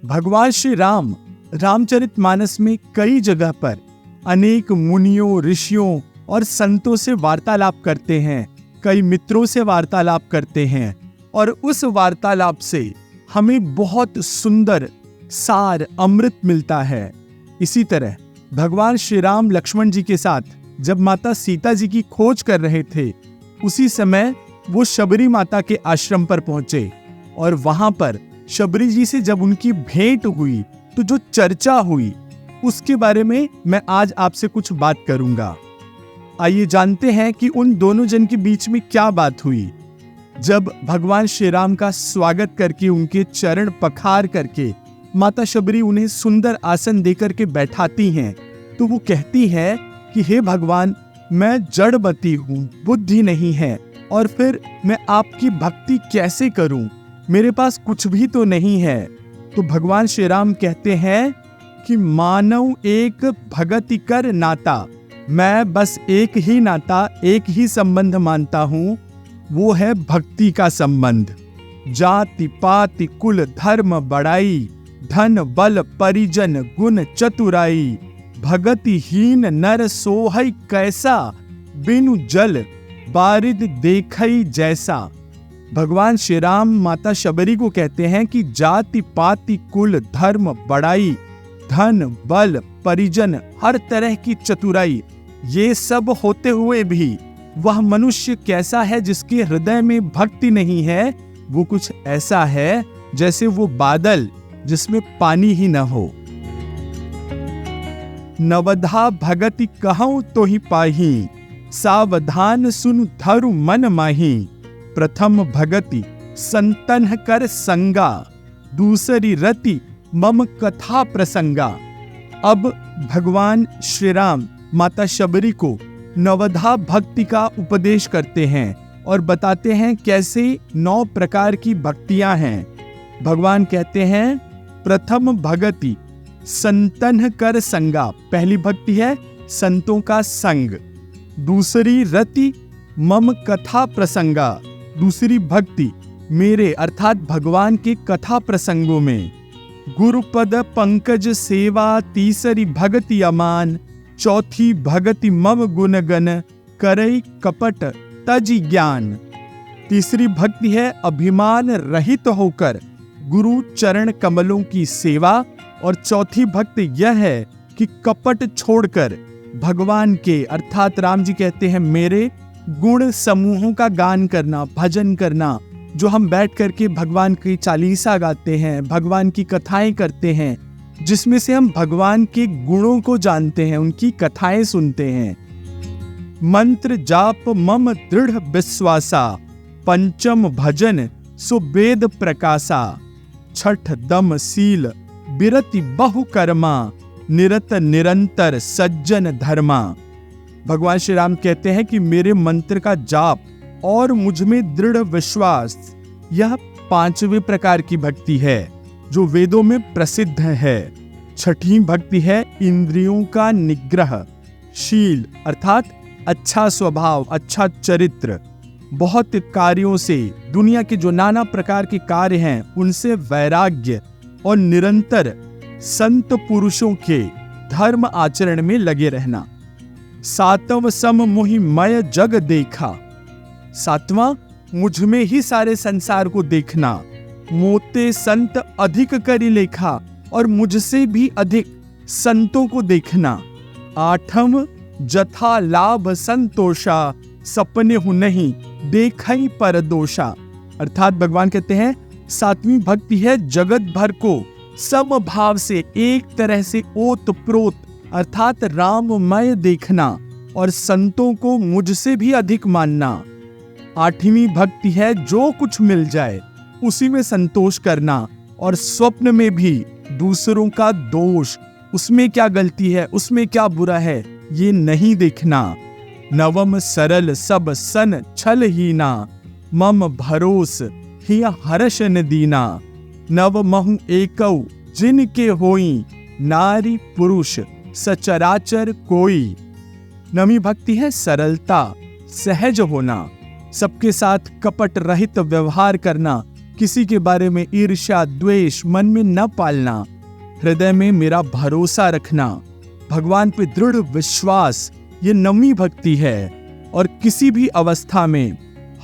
भगवान श्री राम रामचरितमानस में कई जगह पर अनेक मुनियों, ऋषियों और संतों से वार्तालाप करते हैं, कई मित्रों से वार्तालाप करते हैं और उस वार्तालाप से हमें बहुत सुंदर सार अमृत मिलता है। इसी तरह भगवान श्री राम लक्ष्मण जी के साथ जब माता सीता जी की खोज कर रहे थे, उसी समय वो शबरी माता के आश्रम पर पहुंचे और वहां पर शबरी जी से जब उनकी भेंट हुई तो जो चर्चा हुई उसके बारे में मैं आज आपसे कुछ बात करूंगा। आइए जानते हैं कि उन दोनों जन के बीच में क्या बात हुई। जब भगवान श्री राम का स्वागत करके, उनके चरण पखार करके माता शबरी उन्हें सुंदर आसन देकर के बैठाती हैं, तो वो कहती है कि हे भगवान, मैं जड़मती हूँ, बुद्धि नहीं है, और फिर मैं आपकी भक्ति कैसे करूं? मेरे पास कुछ भी तो नहीं है। तो भगवान श्री राम कहते हैं कि मानव एक भगति कर नाता, मैं बस एक ही नाता, एक ही संबंध मानता हूं, वो है भक्ति का संबंध। जाति पाति कुल धर्म बड़ाई, धन बल परिजन गुण चतुराई, भगतिहीन नर सोहै कैसा, बिनु जल बारिद देखई जैसा। भगवान श्री राम माता शबरी को कहते हैं कि जाति पाति कुल धर्म बड़ाई, धन बल परिजन, हर तरह की चतुराई, ये सब होते हुए भी वह मनुष्य कैसा है जिसके हृदय में भक्ति नहीं है। वो कुछ ऐसा है जैसे वो बादल जिसमें पानी ही न हो। नवधा भगति कहूं तो ही पाही, सावधान सुन धरु मन माही। प्रथम भगति संतन कर संगा, दूसरी रति मम कथा प्रसंगा। अब भगवान श्री राम माता शबरी को नवधा भक्ति का उपदेश करते हैं और बताते हैं कैसे 9 प्रकार की भक्तियां हैं। भगवान कहते हैं प्रथम भगति संतन कर संगा, पहली भक्ति है संतों का संग। दूसरी रति मम कथा प्रसंगा, दूसरी भक्ति मेरे अर्थात भगवान के कथा प्रसंगों में। गुरुपद पंकज सेवा, तीसरी भक्ति अमान, चौथी भक्ति मम गुणगन, करई कपट तज ज्ञान। तीसरी भक्ति है अभिमान रहित होकर गुरु चरण कमलों की सेवा, और चौथी भक्ति यह है कि कपट छोड़कर भगवान के अर्थात राम जी कहते हैं मेरे गुण समूहों का गान करना, भजन करना, जो हम बैठ करके भगवान की चालीसा गाते हैं, भगवान की कथाएं करते हैं, जिसमें से हम भगवान के गुणों को जानते हैं, उनकी कथाएं सुनते हैं। मंत्र जाप मम दृढ़ विश्वासा, पंचम भजन सुवेद प्रकाशा। छठ दम शील बिरति बहु कर्मा, निरत निरंतर सज्जन धर्मा। भगवान श्री राम कहते हैं कि मेरे मंत्र का जाप और मुझ में दृढ़ विश्वास, यह 5वें प्रकार की भक्ति है जो वेदों में प्रसिद्ध है। छठी भक्ति है इंद्रियों का निग्रह, शील अर्थात अच्छा स्वभाव, अच्छा चरित्र, बहुत कार्यों से, दुनिया के जो नाना प्रकार के कार्य हैं उनसे वैराग्य, और निरंतर संत पुरुषों के धर्म आचरण में लगे रहना। सातव सम मोहि मय जग देखा, 7वां मुझ में ही सारे संसार को देखना। मोते संत अधिक करी लेखा, और मुझसे भी अधिक संतों को देखना। 8वां जथा लाभ संतोषा, सपने हूं नहीं देखई पर दोषा। अर्थात भगवान कहते हैं 7वीं भक्ति है जगत भर को समभाव से, एक तरह से ओत प्रोत अर्थात राममय देखना, और संतों को मुझसे भी अधिक मानना। 8वीं भक्ति है जो कुछ मिल जाए उसी में संतोष करना, और स्वप्न में भी दूसरों का दोष, उसमें क्या गलती है, उसमें क्या बुरा है, ये नहीं देखना। 9वां सरल सब सन छल हीना, मम भरोस हिय हर्ष न दीना। 9वां एकौ जिनके होई, नारी पुरुष सचराचर कोई। 9वीं भक्ति है सरलता, सहज होना, सबके साथ कपट रहित व्यवहार करना, किसी के बारे में ईर्ष्या द्वेष मन में न पालना, हृदय में मेरा भरोसा रखना, भगवान पे दृढ़ विश्वास, ये नवी भक्ति है। और किसी भी अवस्था में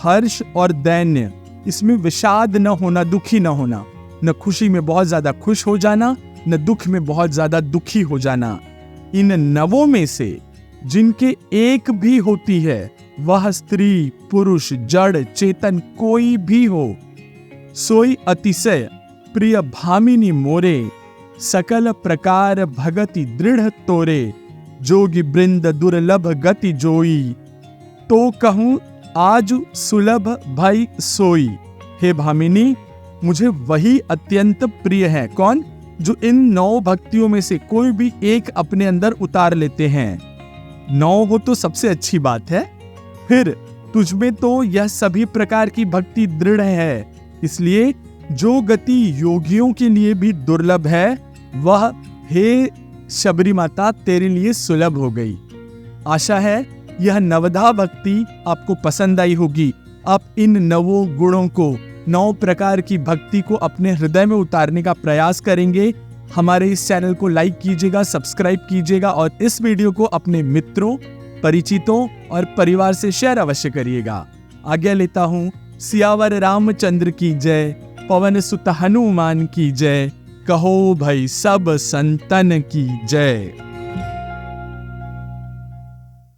हर्ष और दैन्य, इसमें विषाद न होना, दुखी न होना, न खुशी में बहुत ज्यादा खुश हो जाना, न दुख में बहुत ज्यादा दुखी हो जाना। इन नवों में से जिनके एक भी होती है, वह स्त्री पुरुष जड़ चेतन कोई भी हो, सोई अतिशय प्रिय भामिनी मोरे, सकल प्रकार भगति दृढ़ तोरे, जोगी वृंद दुर्लभ गति जोई, तो कहूं आज सुलभ भई सोई। हे भामिनी, मुझे वही अत्यंत प्रिय है। कौन? जो इन 9 भक्तियों में से कोई भी एक अपने अंदर उतार लेते हैं। 9 हो तो सबसे अच्छी बात है। फिर तुझमें तो यह सभी प्रकार की भक्ति दृढ़ है, इसलिए जो गति योगियों के लिए भी दुर्लभ है, वह हे शबरी माता तेरे लिए सुलभ हो गई। आशा है यह नवधा भक्ति आपको पसंद आई होगी। आप इन 9 गुणों को, 9 प्रकार की भक्ति को अपने हृदय में उतारने का प्रयास करेंगे। हमारे इस चैनल को लाइक कीजिएगा, सब्सक्राइब कीजिएगा और इस वीडियो को अपने मित्रों, परिचितों और परिवार से शेयर अवश्य करिएगा। आज्ञा लेता हूँ। सियावर रामचंद्र की जय, पवन सुत हनुमान की जय, कहो भाई सब संतन की जय।